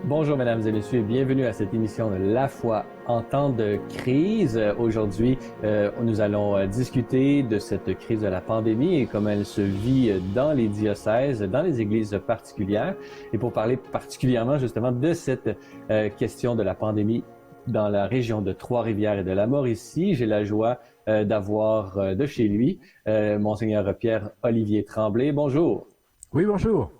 Bonjour mesdames et messieurs et bienvenue à cette émission de La foi en temps de crise. Aujourd'hui, nous allons discuter de cette crise de la pandémie et comment elle se vit dans les diocèses, dans les églises particulières. Et pour parler particulièrement justement de cette question de la pandémie dans la région de Trois-Rivières et de la Mauricie, j'ai la joie d'avoir de chez lui Monseigneur Pierre-Olivier Tremblay. Bonjour. Oui, bonjour.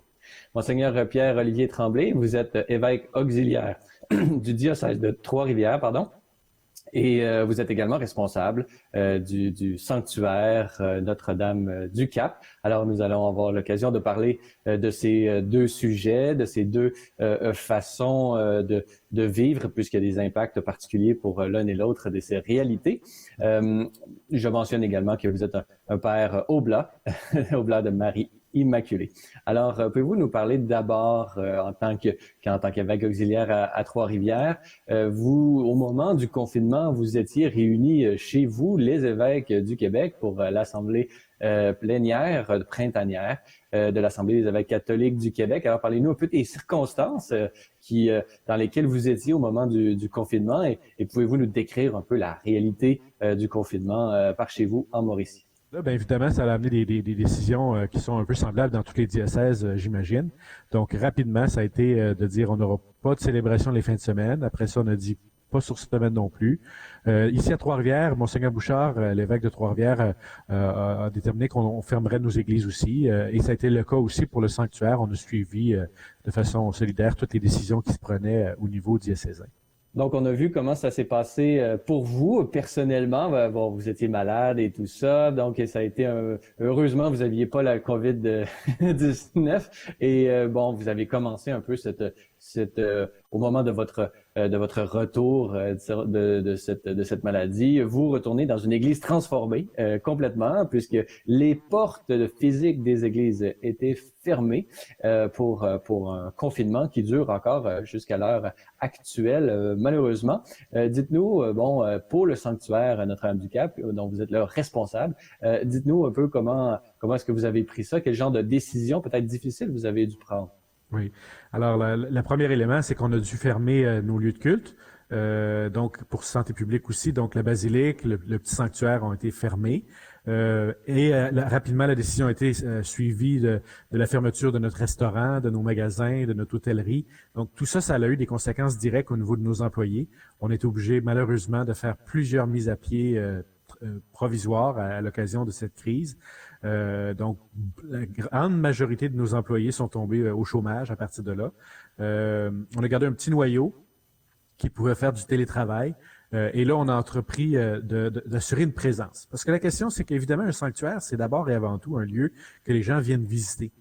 Monseigneur Pierre-Olivier Tremblay, vous êtes évêque auxiliaire du diocèse de Trois-Rivières, pardon, et vous êtes également responsable du sanctuaire Notre-Dame du Cap. Alors, nous allons avoir l'occasion de parler de ces deux sujets, de ces deux façons de vivre, puisqu'il y a des impacts particuliers pour l'un et l'autre de ces réalités. Je mentionne également que vous êtes un père oblat, oblat de Marie Immaculée. Alors, pouvez-vous nous parler d'abord en tant qu'évêque auxiliaire à Trois-Rivières, vous, au moment du confinement, vous étiez réunis chez vous, les évêques du Québec, pour l'assemblée plénière, printanière de l'Assemblée des évêques catholiques du Québec. Alors, parlez-nous un peu des circonstances dans lesquelles vous étiez au moment du confinement et pouvez-vous nous décrire un peu la réalité du confinement par chez vous en Mauricie? Là, bien évidemment, ça a amené des décisions qui sont un peu semblables dans tous les diocèses, j'imagine. Donc, rapidement, ça a été de dire on n'aura pas de célébration les fins de semaine. Après ça, on a dit pas sur cette semaine non plus. Ici à Trois-Rivières, Monseigneur Bouchard, l'évêque de Trois-Rivières, a déterminé qu'on fermerait nos églises aussi. Et ça a été le cas aussi pour le sanctuaire. On a suivi de façon solidaire toutes les décisions qui se prenaient au niveau diocésain. Donc, on a vu comment ça s'est passé pour vous personnellement. Bon, vous étiez malade et tout ça, donc ça a été heureusement vous aviez pas la COVID-19 et bon, vous avez commencé un peu au moment de votre retour de cette maladie, vous retournez dans une église transformée complètement, puisque les portes physiques des églises étaient fermées pour un confinement qui dure encore jusqu'à l'heure actuelle, malheureusement. Dites-nous, pour le sanctuaire Notre-Dame-du-Cap, dont vous êtes le responsable, dites-nous un peu comment est-ce que vous avez pris ça, quel genre de décision peut-être difficile vous avez dû prendre. Oui. Alors, le premier élément, c'est qu'on a dû fermer nos lieux de culte. Donc, pour santé publique aussi, donc la basilique, le petit sanctuaire ont été fermés. Rapidement, la décision a été suivie de la fermeture de notre restaurant, de nos magasins, de notre hôtellerie. Donc, tout ça, ça a eu des conséquences directes au niveau de nos employés. On est obligé, malheureusement, de faire plusieurs mises à pied provisoires à l'occasion de cette crise. Donc, la grande majorité de nos employés sont tombés au chômage à partir de là. On a gardé un petit noyau qui pouvait faire du télétravail. Et là, on a entrepris d'assurer une présence. Parce que la question, c'est qu'évidemment, un sanctuaire, c'est d'abord et avant tout un lieu que les gens viennent visiter.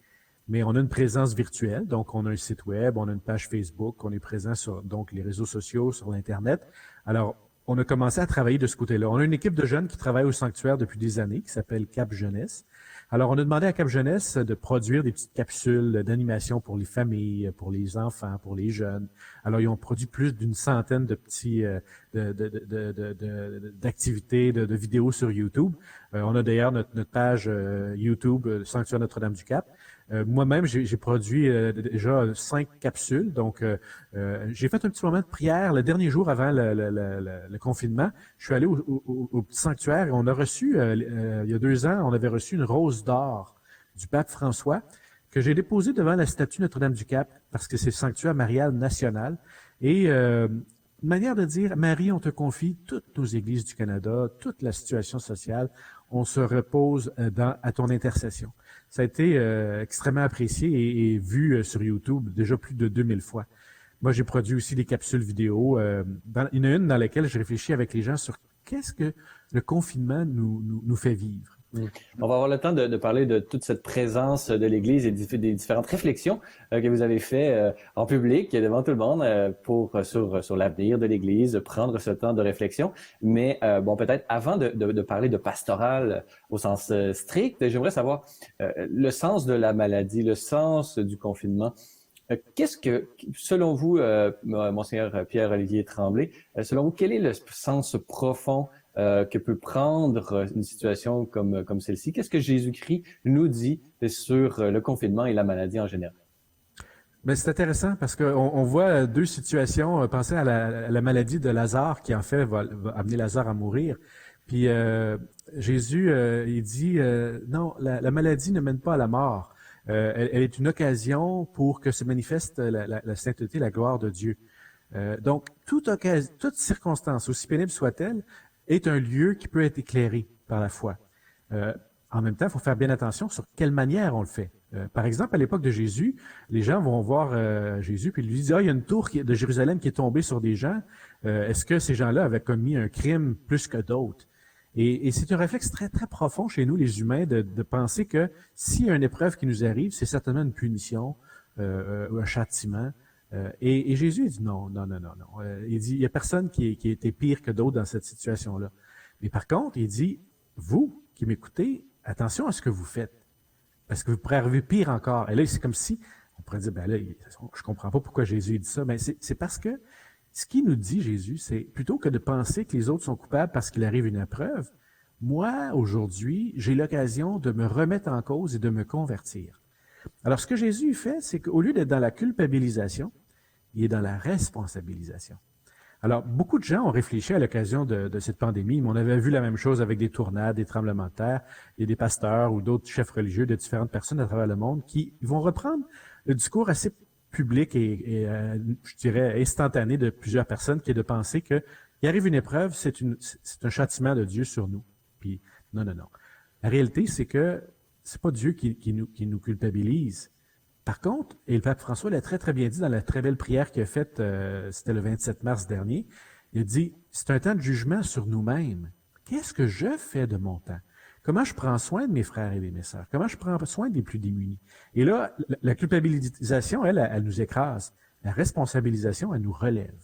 Mais on a une présence virtuelle, donc on a un site web, on a une page Facebook, on est présent sur donc les réseaux sociaux, sur l'Internet. Alors, on a commencé à travailler de ce côté-là. On a une équipe de jeunes qui travaillent au sanctuaire depuis des années, qui s'appelle Cap Jeunesse. Alors, on a demandé à Cap Jeunesse de produire des petites capsules d'animation pour les familles, pour les enfants, pour les jeunes. Alors, ils ont produit plus d'une centaine de petits d'activités, de vidéos sur YouTube. On a d'ailleurs notre page YouTube Sanctuaire Notre-Dame-du-Cap. Moi-même, j'ai produit déjà 5 capsules. Donc, j'ai fait un petit moment de prière le dernier jour avant le confinement. Je suis allé au petit sanctuaire et on a reçu, il y a 2 ans, on avait reçu une rose d'or du pape François que j'ai déposée devant la statue Notre-Dame-du-Cap parce que c'est le sanctuaire marial national. Et une manière de dire, Marie, on te confie toutes nos églises du Canada, toute la situation sociale, on se repose à ton intercession. Ça a été extrêmement apprécié et vu sur YouTube déjà plus de 2000 fois. Moi, j'ai produit aussi des capsules vidéo. Il y en a une dans laquelle je réfléchis avec les gens sur qu'est-ce que le confinement nous fait vivre. On va avoir le temps de parler de toute cette présence de l'Église et des différentes réflexions que vous avez fait en public devant tout le monde sur l'avenir de l'Église, prendre ce temps de réflexion. Mais peut-être avant de parler de pastoral au sens strict, j'aimerais savoir le sens de la maladie, le sens du confinement. Qu'est-ce que, selon vous, Monseigneur Pierre-Olivier Tremblay, selon vous, quel est le sens profond que peut prendre une situation comme celle-ci? Qu'est-ce que Jésus-Christ nous dit sur le confinement et la maladie en général? Mais c'est intéressant parce qu'on voit deux situations. Pensez à la maladie de Lazare qui, en fait, va amener Lazare à mourir. Puis Jésus, il dit, non, la maladie ne mène pas à la mort. Elle est une occasion pour que se manifeste la sainteté, la gloire de Dieu. Donc, toute circonstance, aussi pénible soit-elle, est un lieu qui peut être éclairé par la foi. En même temps, il faut faire bien attention sur quelle manière on le fait. Par exemple, à l'époque de Jésus, les gens vont voir Jésus puis ils lui disent, il y a une tour de Jérusalem qui est tombée sur des gens. Est-ce que ces gens-là avaient commis un crime plus que d'autres? Et c'est un réflexe très, très profond chez nous, les humains, de penser que s'il y a une épreuve qui nous arrive, c'est certainement une punition ou un châtiment. Et Jésus, il dit non. Il dit, il y a personne qui a été pire que d'autres dans cette situation-là. Mais par contre, il dit, vous qui m'écoutez, attention à ce que vous faites. Parce que vous pourrez arriver pire encore. Et là, c'est comme si, on pourrait dire, ben là, je comprends pas pourquoi Jésus dit ça. Mais c'est parce que ce qu'il nous dit, Jésus, c'est plutôt que de penser que les autres sont coupables parce qu'il arrive une épreuve, moi, aujourd'hui, j'ai l'occasion de me remettre en cause et de me convertir. Alors, ce que Jésus fait, c'est qu'au lieu d'être dans la culpabilisation, il est dans la responsabilisation. Alors, beaucoup de gens ont réfléchi à l'occasion de cette pandémie, mais on avait vu la même chose avec des tornades, des tremblements de terre. Il y a des pasteurs ou d'autres chefs religieux de différentes personnes à travers le monde qui vont reprendre le discours assez public et je dirais, instantané de plusieurs personnes qui est de penser que il arrive une épreuve, c'est un châtiment de Dieu sur nous. Puis, non. La réalité, c'est que c'est pas Dieu qui nous culpabilise. Par contre, et le pape François l'a très, très bien dit dans la très belle prière qu'il a faite, c'était le 27 mars dernier, il a dit, c'est un temps de jugement sur nous-mêmes. Qu'est-ce que je fais de mon temps? Comment je prends soin de mes frères et de mes sœurs? Comment je prends soin des plus démunis? Et là, la culpabilisation, elle nous écrase. La responsabilisation, elle nous relève.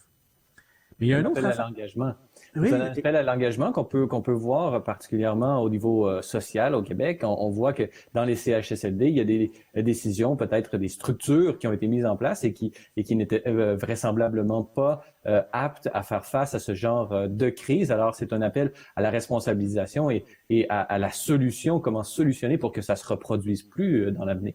Mais il y a un autre appel à l'engagement. Oui. C'est un appel à l'engagement qu'on peut voir particulièrement au niveau social au Québec. On voit que dans les CHSLD, il y a des décisions, peut-être des structures qui ont été mises en place et qui n'étaient vraisemblablement pas aptes à faire face à ce genre de crise. Alors, c'est un appel à la responsabilisation et à la solution, comment solutionner pour que ça se reproduise plus dans l'avenir.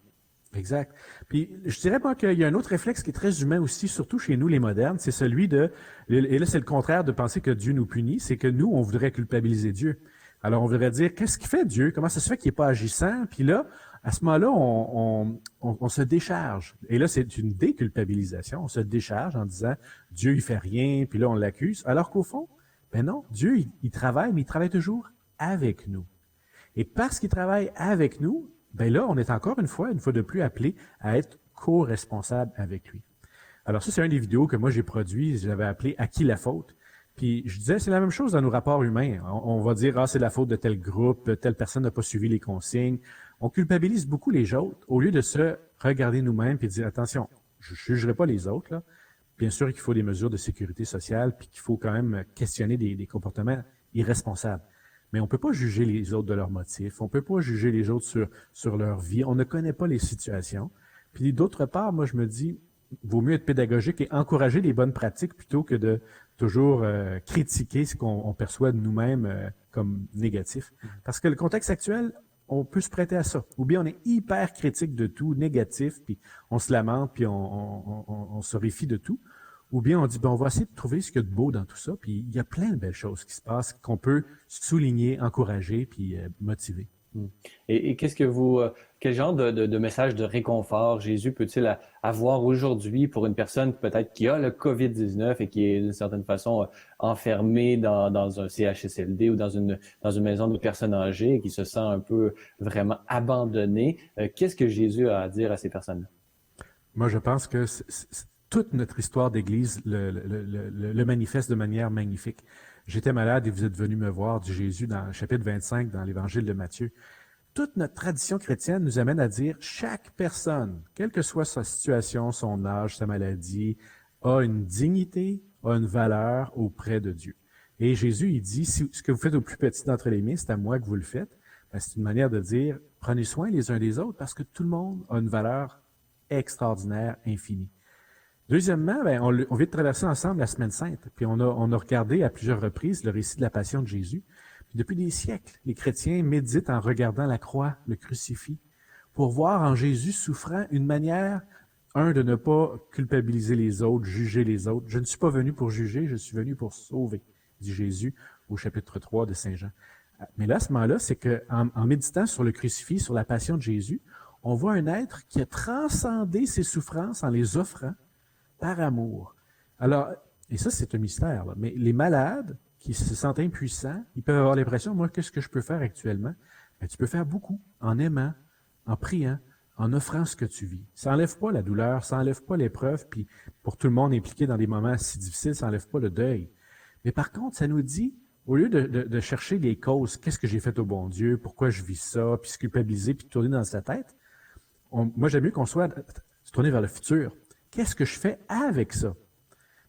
Exact. Puis, je dirais pas qu'il y a un autre réflexe qui est très humain aussi, surtout chez nous, les modernes, c'est celui et là, c'est le contraire de penser que Dieu nous punit, c'est que nous, on voudrait culpabiliser Dieu. Alors, on voudrait dire, qu'est-ce qu'il fait Dieu? Comment ça se fait qu'il n'est pas agissant? Puis là, à ce moment-là, on se décharge. Et là, c'est une déculpabilisation. On se décharge en disant, Dieu, il fait rien, puis là, on l'accuse. Alors qu'au fond, ben non, Dieu, il travaille, mais il travaille toujours avec nous. Et parce qu'il travaille avec nous, ben là, on est encore une fois de plus, appelé à être co-responsable avec lui. Alors ça, c'est une des vidéos que moi j'ai produit, je l'avais appelé « À qui la faute ?» Puis je disais, c'est la même chose dans nos rapports humains. On va dire, c'est la faute de tel groupe, telle personne n'a pas suivi les consignes. On culpabilise beaucoup les autres au lieu de se regarder nous-mêmes et de dire, attention, je ne jugerai pas les autres, là. Bien sûr qu'il faut des mesures de sécurité sociale, puis qu'il faut quand même questionner des comportements irresponsables. Mais on ne peut pas juger les autres de leurs motifs. On ne peut pas juger les autres sur leur vie. On ne connaît pas les situations. Puis d'autre part, moi, je me dis, vaut mieux être pédagogique et encourager les bonnes pratiques plutôt que de toujours critiquer ce qu'on perçoit de nous-mêmes comme négatif. Parce que le contexte actuel, on peut se prêter à ça. Ou bien on est hyper critique de tout, négatif, puis on se lamente, puis on se réfie de tout. Ou bien on dit, on va essayer de trouver ce qu'il y a de beau dans tout ça, puis il y a plein de belles choses qui se passent, qu'on peut souligner, encourager, puis motiver. Et qu'est-ce que quel genre de message de réconfort Jésus peut-il avoir aujourd'hui pour une personne peut-être qui a le COVID-19 et qui est d'une certaine façon enfermée dans un CHSLD ou dans une maison de personnes âgées et qui se sent un peu vraiment abandonnée? Qu'est-ce que Jésus a à dire à ces personnes-là? Moi, je pense que toute notre histoire d'Église le manifeste de manière magnifique. J'étais malade et vous êtes venu me voir, dit Jésus dans le chapitre 25 dans l'Évangile de Matthieu. Toute notre tradition chrétienne nous amène à dire chaque personne, quelle que soit sa situation, son âge, sa maladie, a une dignité, a une valeur auprès de Dieu. Et Jésus, il dit, si ce que vous faites au plus petit d'entre les miens, c'est à moi que vous le faites. Ben, c'est une manière de dire, prenez soin les uns des autres parce que tout le monde a une valeur extraordinaire, infinie. Deuxièmement, on vient de traverser ensemble la Semaine Sainte, puis on a regardé à plusieurs reprises le récit de la Passion de Jésus. Puis depuis des siècles, les chrétiens méditent en regardant la croix, le crucifix, pour voir en Jésus souffrant une manière de ne pas culpabiliser les autres, juger les autres. Je ne suis pas venu pour juger, je suis venu pour sauver, dit Jésus au chapitre 3 de Saint Jean. Mais là, à ce moment-là, c'est qu'en méditant sur le crucifix, sur la passion de Jésus, on voit un être qui a transcendé ses souffrances en les offrant par amour. Alors, et ça, c'est un mystère, là. Mais les malades qui se sentent impuissants, ils peuvent avoir l'impression, moi, qu'est-ce que je peux faire actuellement? Ben, tu peux faire beaucoup en aimant, en priant, en offrant ce que tu vis. Ça n'enlève pas la douleur, ça n'enlève pas l'épreuve, puis pour tout le monde impliqué dans des moments si difficiles, ça n'enlève pas le deuil. Mais par contre, ça nous dit, au lieu de chercher les causes, qu'est-ce que j'ai fait au bon Dieu, pourquoi je vis ça, puis se culpabiliser, puis tourner dans sa tête, moi, j'aime mieux qu'on soit tourné vers le futur. Qu'est-ce que je fais avec ça?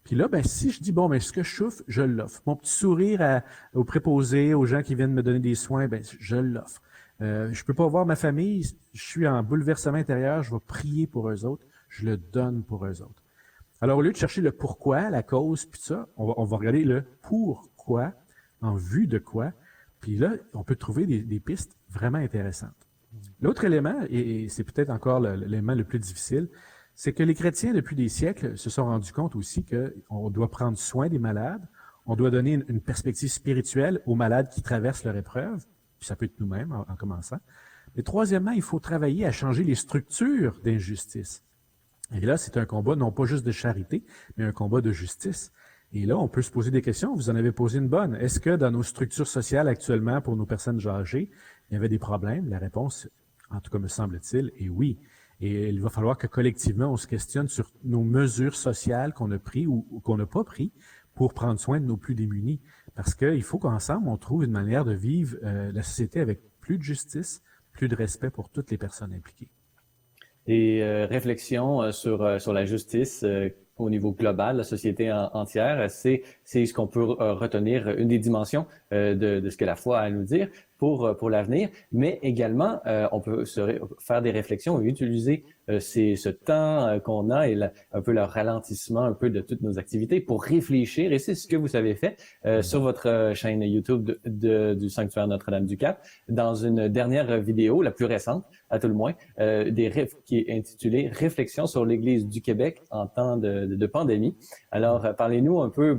Puis là, ben, si je dis, bon, ben, ce que je souffre, je l'offre. Mon petit sourire aux préposés, aux gens qui viennent me donner des soins, ben, je l'offre. Je peux pas voir ma famille, je suis en bouleversement intérieur, je vais prier pour eux autres, je le donne pour eux autres. Alors, au lieu de chercher le pourquoi, la cause, puis ça, on va regarder le pourquoi, en vue de quoi, puis là, on peut trouver des pistes vraiment intéressantes. L'autre élément, et c'est peut-être encore l'élément le plus difficile, c'est que les chrétiens, depuis des siècles, se sont rendus compte aussi qu'on doit prendre soin des malades, on doit donner une perspective spirituelle aux malades qui traversent leur épreuve, puis ça peut être nous-mêmes en commençant. Mais troisièmement, il faut travailler à changer les structures d'injustice. Et là, c'est un combat non pas juste de charité, mais un combat de justice. Et là, on peut se poser des questions. Vous en avez posé une bonne. Est-ce que dans nos structures sociales actuellement, pour nos personnes âgées, il y avait des problèmes? La réponse, en tout cas me semble-t-il, est oui. Et il va falloir que collectivement, on se questionne sur nos mesures sociales qu'on a prises ou qu'on n'a pas prises pour prendre soin de nos plus démunis. Parce qu'il faut qu'ensemble, on trouve une manière de vivre la société avec plus de justice, plus de respect pour toutes les personnes impliquées. Des réflexions sur la justice au niveau global, la société entière, c'est ce qu'on peut retenir, une des dimensions de ce que la foi a à nous dire pour l'avenir, mais également on peut faire des réflexions et utiliser ce temps qu'on a et un peu le ralentissement un peu de toutes nos activités pour réfléchir, et c'est ce que vous avez fait sur votre chaîne YouTube du Sanctuaire Notre-Dame-du-Cap, dans une dernière vidéo, la plus récente à tout le moins, qui est intitulée « Réflexion sur l'Église du Québec en temps de pandémie ». Alors, parlez-nous un peu,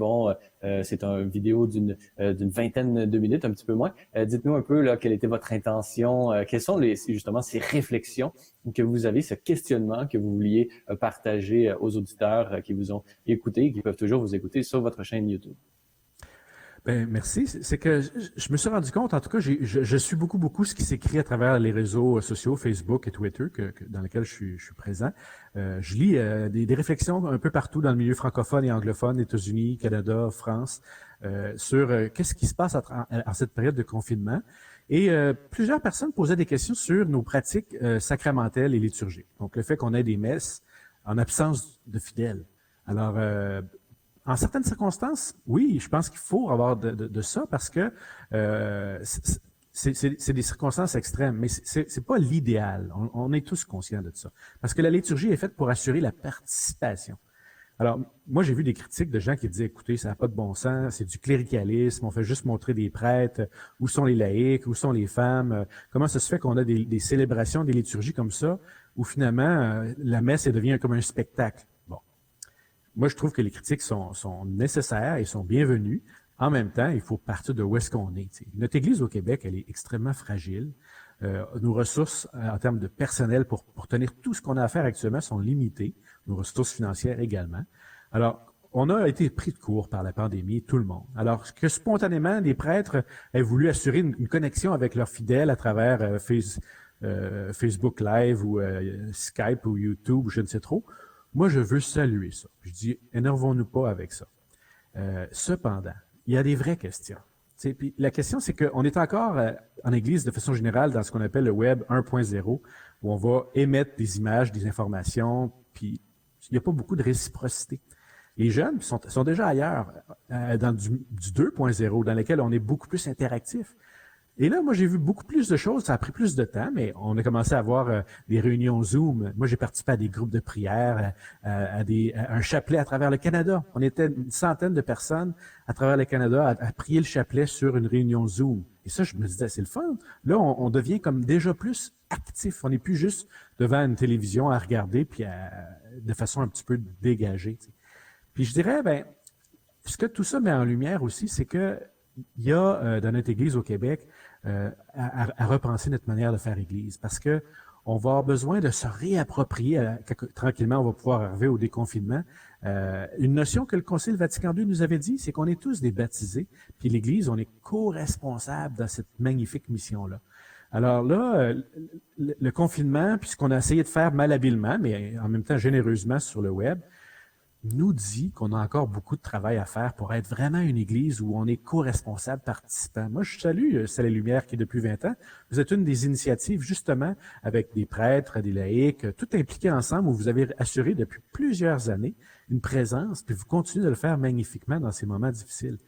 c'est une vidéo d'une vingtaine de minutes, un petit peu moins. Dites-nous un peu là, quelle était votre intention, quelles sont justement ces réflexions que vous avez, ce questionnement que vous vouliez partager aux auditeurs qui vous ont écouté, qui peuvent toujours vous écouter sur votre chaîne YouTube. Ben, merci. C'est que je me suis rendu compte, en tout cas, je suis beaucoup ce qui s'écrit à travers les réseaux sociaux, Facebook et Twitter, dans lesquels je suis présent. Je lis des réflexions un peu partout dans le milieu francophone et anglophone, États-Unis, Canada, France, sur qu'est-ce qui se passe en cette période de confinement. Et plusieurs personnes posaient des questions sur nos pratiques sacramentelles et liturgiques. Donc, le fait qu'on ait des messes en absence de fidèles. Alors, en certaines circonstances, oui, je pense qu'il faut avoir de ça parce que c'est des circonstances extrêmes, mais c'est pas l'idéal. On est tous conscients de ça. Parce que la liturgie est faite pour assurer la participation. Alors, moi, j'ai vu des critiques de gens qui disaient, écoutez, ça n'a pas de bon sens, c'est du cléricalisme, on fait juste montrer des prêtres, où sont les laïcs, où sont les femmes, comment ça se fait qu'on a des célébrations, des liturgies comme ça, où finalement, la messe, elle devient comme un spectacle. Moi, je trouve que les critiques sont nécessaires et sont bienvenues. En même temps, il faut partir de où est-ce qu'on est. T'sais. Notre Église au Québec, elle est extrêmement fragile. Nos ressources en termes de personnel pour tenir tout ce qu'on a à faire actuellement sont limitées. Nos ressources financières également. Alors, on a été pris de court par la pandémie, tout le monde. Alors, que spontanément, les prêtres aient voulu assurer une connexion avec leurs fidèles à travers Facebook Live ou Skype ou YouTube ou je ne sais trop, moi, je veux saluer ça. Je dis, énervons-nous pas avec ça. Cependant, il y a des vraies questions. Puis la question, c'est qu'on est encore en Église, de façon générale, dans ce qu'on appelle le Web 1.0, où on va émettre des images, des informations, puis il n'y a pas beaucoup de réciprocité. Les jeunes sont déjà ailleurs, dans du 2.0, dans lequel on est beaucoup plus interactif. Et là, moi, j'ai vu beaucoup plus de choses. Ça a pris plus de temps, mais on a commencé à avoir des réunions Zoom. Moi, j'ai participé à des groupes de prière, à un chapelet à travers le Canada. On était une centaine de personnes à travers le Canada à prier le chapelet sur une réunion Zoom. Et ça, je me disais, c'est le fun. Là, on devient comme déjà plus actif. On n'est plus juste devant une télévision à regarder puis de façon un petit peu dégagée. T'sais. Puis je dirais, ce que tout ça met en lumière aussi, c'est que il y a dans notre Église au Québec à repenser notre manière de faire Église, parce que on va avoir besoin de se réapproprier, tranquillement, on va pouvoir arriver au déconfinement. Une notion que le Concile Vatican II nous avait dit, c'est qu'on est tous des baptisés, puis l'Église, on est co-responsable dans cette magnifique mission-là. Alors là, le confinement, puis ce qu'on a essayé de faire malhabilement, mais en même temps généreusement sur le web, nous dit qu'on a encore beaucoup de travail à faire pour être vraiment une Église où on est co-responsable participant. Moi, je salue Salut Lumière qui est depuis 20 ans. Vous êtes une des initiatives, justement, avec des prêtres, des laïcs, tout impliqués ensemble, où vous avez assuré depuis plusieurs années une présence, puis vous continuez de le faire magnifiquement dans ces moments difficiles.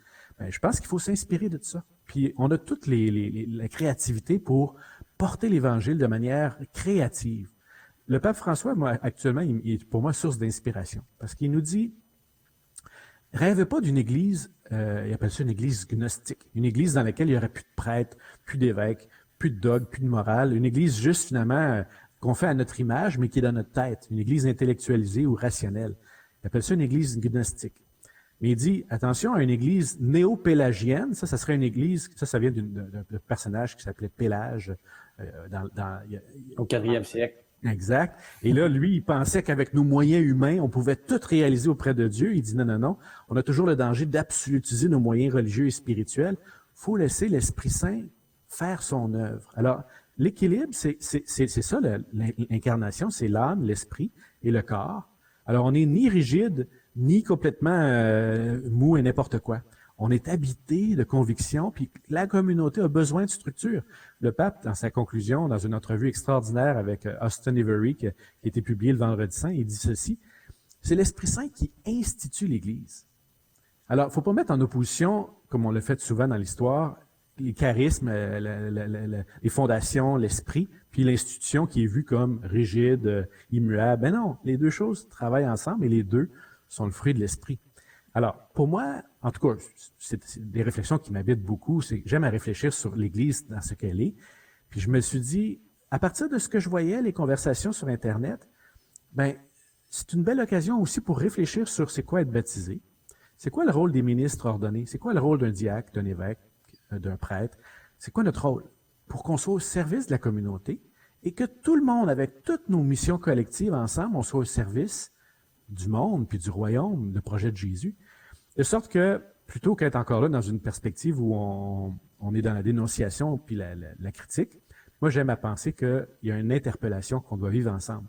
Je pense qu'il faut s'inspirer de ça. Puis on a toute la créativité pour porter l'Évangile de manière créative. Le pape François, moi, actuellement, il est pour moi source d'inspiration. Parce qu'il nous dit, rêvez pas d'une église, il appelle ça une église gnostique. Une église dans laquelle il n'y aurait plus de prêtres, plus d'évêques, plus de dogmes, plus de morale. Une église juste, finalement, qu'on fait à notre image, mais qui est dans notre tête. Une église intellectualisée ou rationnelle. Il appelle ça une église gnostique. Mais il dit, attention à une église néo-pélagienne. Ça serait une église, ça vient d'un personnage qui s'appelait Pélage. Au 4e siècle. Exact. Et là, lui, il pensait qu'avec nos moyens humains, on pouvait tout réaliser auprès de Dieu. Il dit non, non, non. On a toujours le danger d'absolutiser nos moyens religieux et spirituels. Il faut laisser l'Esprit Saint faire son œuvre. Alors, l'équilibre, c'est ça, l'incarnation, c'est l'âme, l'esprit et le corps. Alors, on n'est ni rigide, ni complètement mou et n'importe quoi. On est habité de conviction, puis la communauté a besoin de structure. Le pape, dans sa conclusion, dans une entrevue extraordinaire avec Austin Avery, qui a été publiée le Vendredi Saint, il dit ceci, c'est l'Esprit Saint qui institue l'Église. Alors, il ne faut pas mettre en opposition, comme on l'a fait souvent dans l'histoire, les charismes, les fondations, l'esprit, puis l'institution qui est vue comme rigide, immuable. Ben non, les deux choses travaillent ensemble et les deux sont le fruit de l'esprit. Alors, pour moi, en tout cas, c'est des réflexions qui m'habitent beaucoup. C'est que j'aime à réfléchir sur l'Église dans ce qu'elle est. Puis je me suis dit, à partir de ce que je voyais, les conversations sur Internet, c'est une belle occasion aussi pour réfléchir sur c'est quoi être baptisé. C'est quoi le rôle des ministres ordonnés? C'est quoi le rôle d'un diacre, d'un évêque, d'un prêtre? C'est quoi notre rôle? Pour qu'on soit au service de la communauté et que tout le monde, avec toutes nos missions collectives ensemble, on soit au service du monde puis du royaume, le projet de Jésus. De sorte que, plutôt qu'être encore là dans une perspective où on est dans la dénonciation puis la critique, moi j'aime à penser qu'il y a une interpellation qu'on doit vivre ensemble.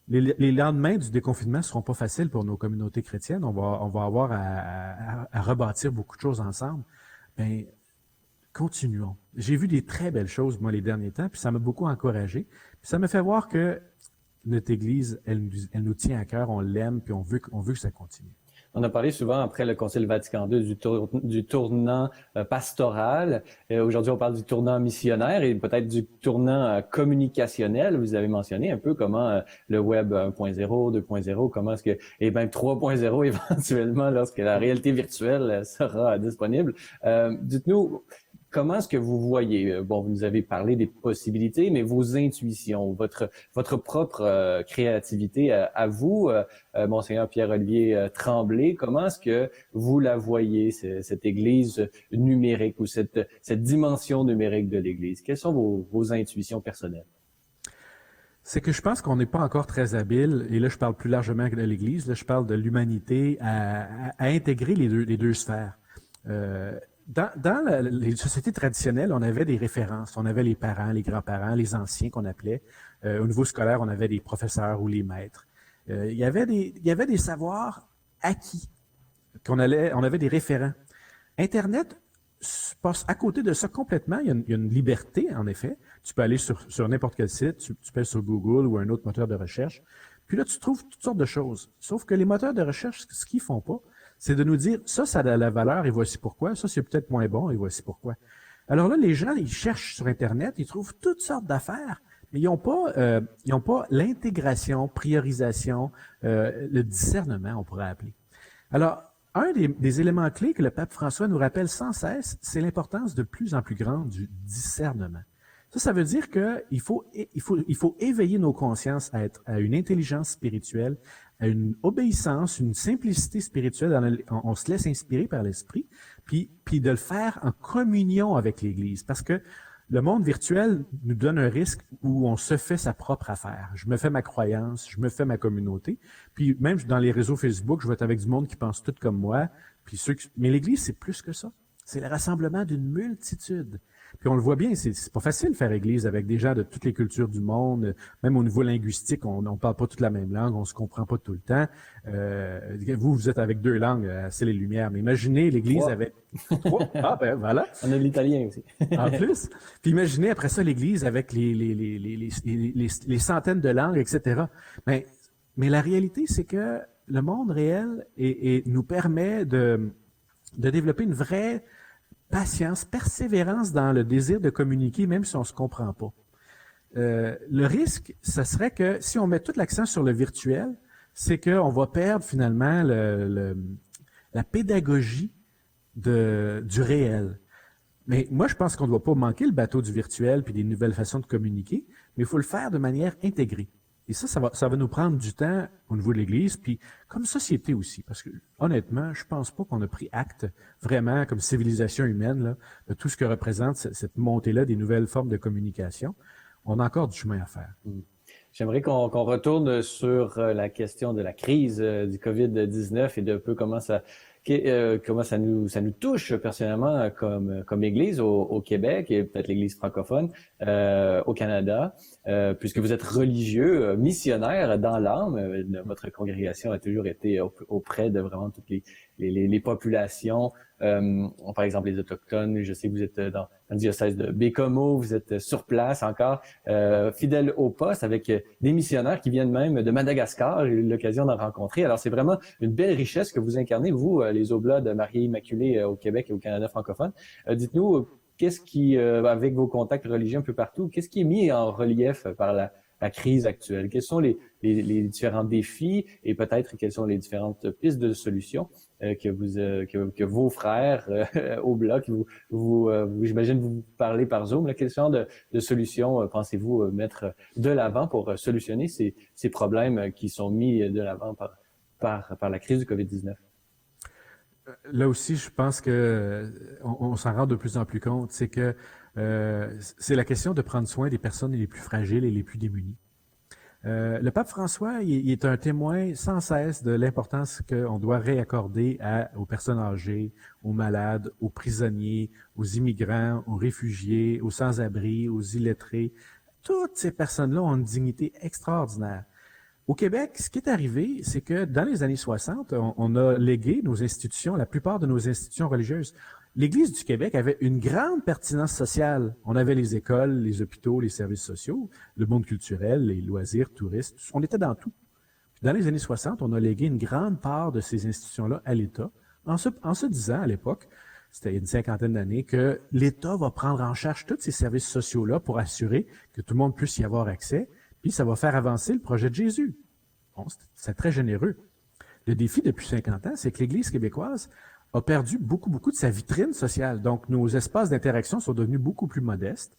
Les lendemains du déconfinement ne seront pas faciles pour nos communautés chrétiennes. On va avoir à rebâtir beaucoup de choses ensemble. Continuons. J'ai vu des très belles choses, moi, les derniers temps, puis ça m'a beaucoup encouragé. Puis ça me fait voir que notre Église, elle nous tient à cœur, on l'aime, puis on veut que ça continue. On a parlé souvent, après le Concile Vatican II, du tournant pastoral. Aujourd'hui, on parle du tournant missionnaire et peut-être du tournant communicationnel. Vous avez mentionné un peu comment le Web 1.0, 2.0, comment est-ce que, et même 3.0 éventuellement, lorsque la réalité virtuelle sera disponible. Dites-nous, comment est-ce que vous voyez, bon, vous nous avez parlé des possibilités, mais vos intuitions, votre propre créativité à vous, Monseigneur Pierre-Olivier Tremblay, comment est-ce que vous la voyez, cette Église numérique ou cette dimension numérique de l'Église? Quelles sont vos intuitions personnelles? C'est que je pense qu'on n'est pas encore très habile, et là je parle plus largement que de l'Église, là je parle de l'humanité, à intégrer les deux sphères. Dans les sociétés traditionnelles, on avait des références. On avait les parents, les grands-parents, les anciens qu'on appelait. Au niveau scolaire, on avait des professeurs ou les maîtres. Il y avait des savoirs acquis. On avait des référents. Internet passe à côté de ça complètement. Il y a une liberté, en effet. Tu peux aller sur n'importe quel site, tu peux aller sur Google ou un autre moteur de recherche. Puis là, tu trouves toutes sortes de choses. Sauf que les moteurs de recherche, ce qu'ils font pas, c'est de nous dire, ça a de la valeur et voici pourquoi. Ça, c'est peut-être moins bon et voici pourquoi. Alors là, les gens, ils cherchent sur Internet, ils trouvent toutes sortes d'affaires, mais ils n'ont pas l'intégration, priorisation, le discernement, on pourrait appeler. Alors, un des éléments clés que le pape François nous rappelle sans cesse, c'est l'importance de plus en plus grande du discernement. Ça veut dire qu'il faut éveiller nos consciences à une intelligence spirituelle, à une obéissance, une simplicité spirituelle. On se laisse inspirer par l'esprit, puis de le faire en communion avec l'Église. Parce que le monde virtuel nous donne un risque où on se fait sa propre affaire. Je me fais ma croyance, je me fais ma communauté. Puis même dans les réseaux Facebook, je vais être avec du monde qui pense tout comme moi. Mais l'Église, c'est plus que ça. C'est le rassemblement d'une multitude. Puis on le voit bien, c'est pas facile de faire église avec des gens de toutes les cultures du monde, même au niveau linguistique, on parle pas toute la même langue, on se comprend pas tout le temps. Vous êtes avec 2 langues, c'est les Lumières, mais imaginez l'église avec 3. Ah ben voilà. On a l'italien aussi. En plus. Puis imaginez après ça l'église avec les centaines de langues, etc. Mais la réalité, c'est que le monde réel nous permet de développer une vraie patience, persévérance dans le désir de communiquer, même si on ne se comprend pas. Le risque, ce serait que si on met tout l'accent sur le virtuel, c'est qu'on va perdre finalement la pédagogie du réel. Mais moi, je pense qu'on ne doit pas manquer le bateau du virtuel puis des nouvelles façons de communiquer, mais il faut le faire de manière intégrée. Et ça va nous prendre du temps au niveau de l'Église, puis comme société aussi, parce que honnêtement, je pense pas qu'on a pris acte vraiment comme civilisation humaine là, de tout ce que représente cette montée-là des nouvelles formes de communication. On a encore du chemin à faire. J'aimerais qu'on retourne sur la question de la crise du COVID-19 et de peu comment ça nous touche personnellement comme Église au Québec et peut-être l'Église francophone au Canada, puisque vous êtes religieux, missionnaire dans l'âme. Votre congrégation a toujours été auprès de vraiment toutes les populations. Par exemple, les Autochtones. Je sais que vous êtes dans le diocèse de Bécomo, vous êtes sur place encore, fidèle au poste avec des missionnaires qui viennent même de Madagascar. J'ai eu l'occasion d'en rencontrer. Alors, c'est vraiment une belle richesse que vous incarnez, vous, les Oblats de Marie Immaculée au Québec et au Canada francophone. Dites-nous, qu'est-ce qui, avec vos contacts religieux un peu partout, qu'est-ce qui est mis en relief par la crise actuelle? Quels sont les différents défis et peut-être quelles sont les différentes pistes de solutions que vos frères au bloc, j'imagine vous parlez par Zoom, là, quel genre de solutions pensez-vous mettre de l'avant pour solutionner ces problèmes qui sont mis de l'avant par la crise du COVID-19? Là aussi, je pense que on s'en rend de plus en plus compte, c'est que c'est la question de prendre soin des personnes les plus fragiles et les plus démunies. Le pape François, il est un témoin sans cesse de l'importance qu'on doit réaccorder aux personnes âgées, aux malades, aux prisonniers, aux immigrants, aux réfugiés, aux sans-abri, aux illettrés. Toutes ces personnes-là ont une dignité extraordinaire. Au Québec, ce qui est arrivé, c'est que dans les années 60, on a légué nos institutions, la plupart de nos institutions religieuses. L'Église du Québec avait une grande pertinence sociale. On avait les écoles, les hôpitaux, les services sociaux, le monde culturel, les loisirs, touristes. On était dans tout. Puis dans les années 60, on a légué une grande part de ces institutions-là à l'État, en se disant à l'époque, c'était il y a une 50aine d'années, que l'État va prendre en charge tous ces services sociaux-là pour assurer que tout le monde puisse y avoir accès, puis ça va faire avancer le projet de Jésus. Bon, c'est très généreux. Le défi depuis 50 ans, c'est que l'Église québécoise a perdu beaucoup de sa vitrine sociale. Donc, nos espaces d'interaction sont devenus beaucoup plus modestes.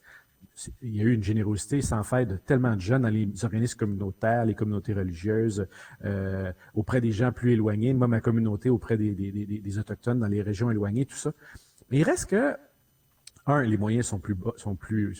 Il y a eu une générosité sans faille de tellement de jeunes dans les organismes communautaires, les communautés religieuses, auprès des gens plus éloignés, moi, ma communauté auprès des Autochtones dans les régions éloignées, tout ça. Mais il reste que, les moyens sont plus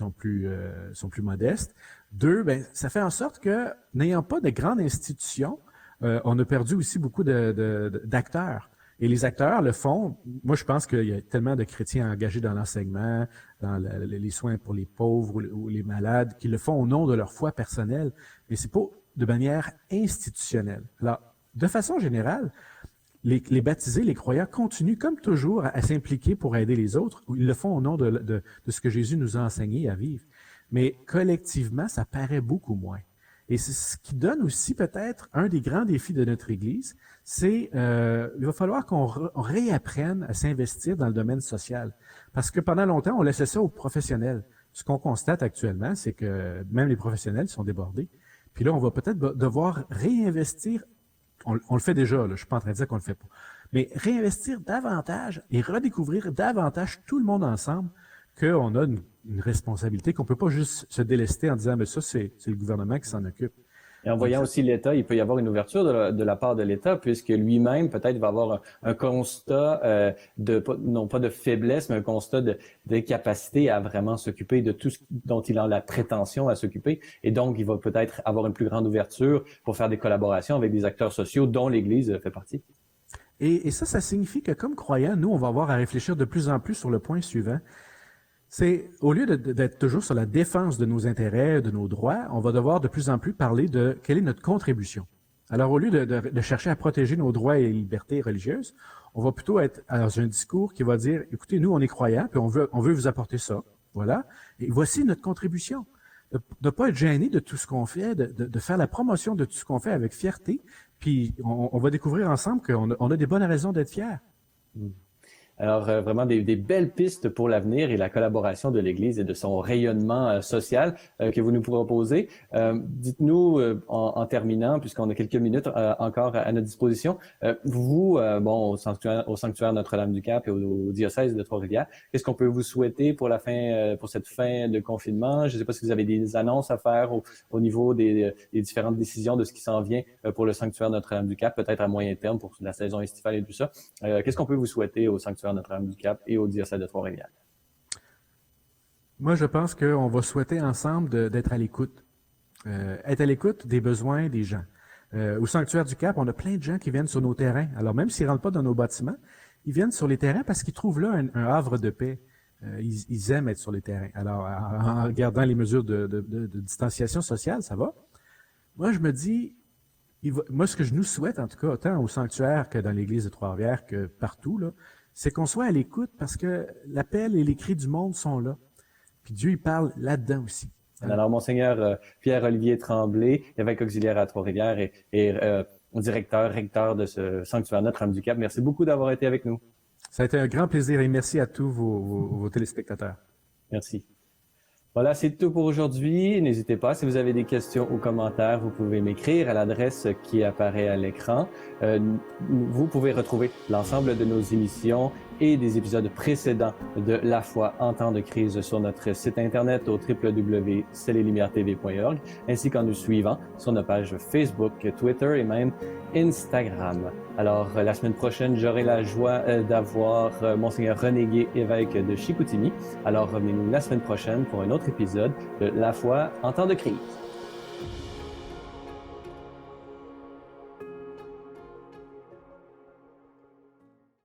modestes. 2, ça fait en sorte que, n'ayant pas de grandes institutions, on a perdu aussi beaucoup d'acteurs. Et les acteurs le font. Moi, je pense qu'il y a tellement de chrétiens engagés dans l'enseignement, dans les soins pour les pauvres ou les malades, qui le font au nom de leur foi personnelle, mais c'est pas de manière institutionnelle. Alors, de façon générale, les baptisés, les croyants continuent comme toujours à s'impliquer pour aider les autres. Ils le font au nom de ce que Jésus nous a enseigné à vivre. Mais collectivement, ça paraît beaucoup moins. Et c'est ce qui donne aussi peut-être un des grands défis de notre Église, c'est il va falloir qu'on réapprenne à s'investir dans le domaine social. Parce que pendant longtemps, on laissait ça aux professionnels. Ce qu'on constate actuellement, c'est que même les professionnels sont débordés. Puis là, on va peut-être devoir réinvestir. On le fait déjà, là, je suis pas en train de dire qu'on le fait pas. Mais réinvestir davantage et redécouvrir davantage tout le monde ensemble qu'on a une responsabilité, qu'on peut pas juste se délester en disant, mais ça, c'est le gouvernement qui s'en occupe. Et en voyant aussi l'État, il peut y avoir une ouverture de la part de l'État, puisque lui-même peut-être va avoir un constat non pas de faiblesse, mais un constat d'incapacité à vraiment s'occuper de tout ce dont il a la prétention à s'occuper. Et donc, il va peut-être avoir une plus grande ouverture pour faire des collaborations avec des acteurs sociaux dont l'Église fait partie. Et ça signifie que comme croyants, nous, on va avoir à réfléchir de plus en plus sur le point suivant. C'est, au lieu d'être toujours sur la défense de nos intérêts, de nos droits, on va devoir de plus en plus parler de quelle est notre contribution. Alors, au lieu de chercher à protéger nos droits et libertés religieuses, on va plutôt être dans un discours qui va dire, écoutez, nous, on est croyants, puis on veut vous apporter ça. Voilà. Et voici notre contribution. De ne pas être gêné de tout ce qu'on fait, de faire la promotion de tout ce qu'on fait avec fierté, puis on va découvrir ensemble qu'on a des bonnes raisons d'être fiers. Alors, vraiment des belles pistes pour l'avenir et la collaboration de l'Église et de son rayonnement social que vous nous proposez. Dites-nous, en terminant, puisqu'on a quelques minutes encore à notre disposition, vous, au sanctuaire Notre-Dame-du-Cap et au diocèse de Trois-Rivières, qu'est-ce qu'on peut vous souhaiter pour pour cette fin de confinement? Je ne sais pas si vous avez des annonces à faire au niveau des différentes décisions de ce qui s'en vient pour le sanctuaire Notre-Dame-du-Cap, peut-être à moyen terme pour la saison estivale et tout ça. Qu'est-ce qu'on peut vous souhaiter au sanctuaire Notre-Dame-du-Cap et au diocèse de Trois-Rivières? Moi, je pense qu'on va souhaiter ensemble d'être à l'écoute. Être à l'écoute des besoins des gens. Au Sanctuaire du Cap, on a plein de gens qui viennent sur nos terrains. Alors, même s'ils ne rentrent pas dans nos bâtiments, ils viennent sur les terrains parce qu'ils trouvent là un havre de paix. Ils aiment être sur les terrains. Alors, en regardant les mesures de distanciation sociale, ça va. Moi, je me dis, moi, ce que je nous souhaite, en tout cas, autant au sanctuaire que dans l'église de Trois-Rivières que partout, là, c'est qu'on soit à l'écoute parce que l'appel et les cris du monde sont là. Puis Dieu, il parle là-dedans aussi. Alors, Monseigneur Pierre-Olivier Tremblay, évêque auxiliaire à Trois-Rivières et recteur de ce sanctuaire Notre-Dame-du-Cap, merci beaucoup d'avoir été avec nous. Ça a été un grand plaisir et merci à tous vos téléspectateurs. Merci. Voilà, c'est tout pour aujourd'hui. N'hésitez pas, si vous avez des questions ou commentaires, vous pouvez m'écrire à l'adresse qui apparaît à l'écran. Vous pouvez retrouver l'ensemble de nos émissions et des épisodes précédents de La foi en temps de crise sur notre site internet au www.celeslumières-tv.org, ainsi qu'en nous suivant sur nos pages Facebook, Twitter et même Instagram. Alors, la semaine prochaine, j'aurai la joie d'avoir Monseigneur René Gué, évêque de Chicoutimi. Alors, revenez-nous la semaine prochaine pour un autre épisode de La foi en temps de crise.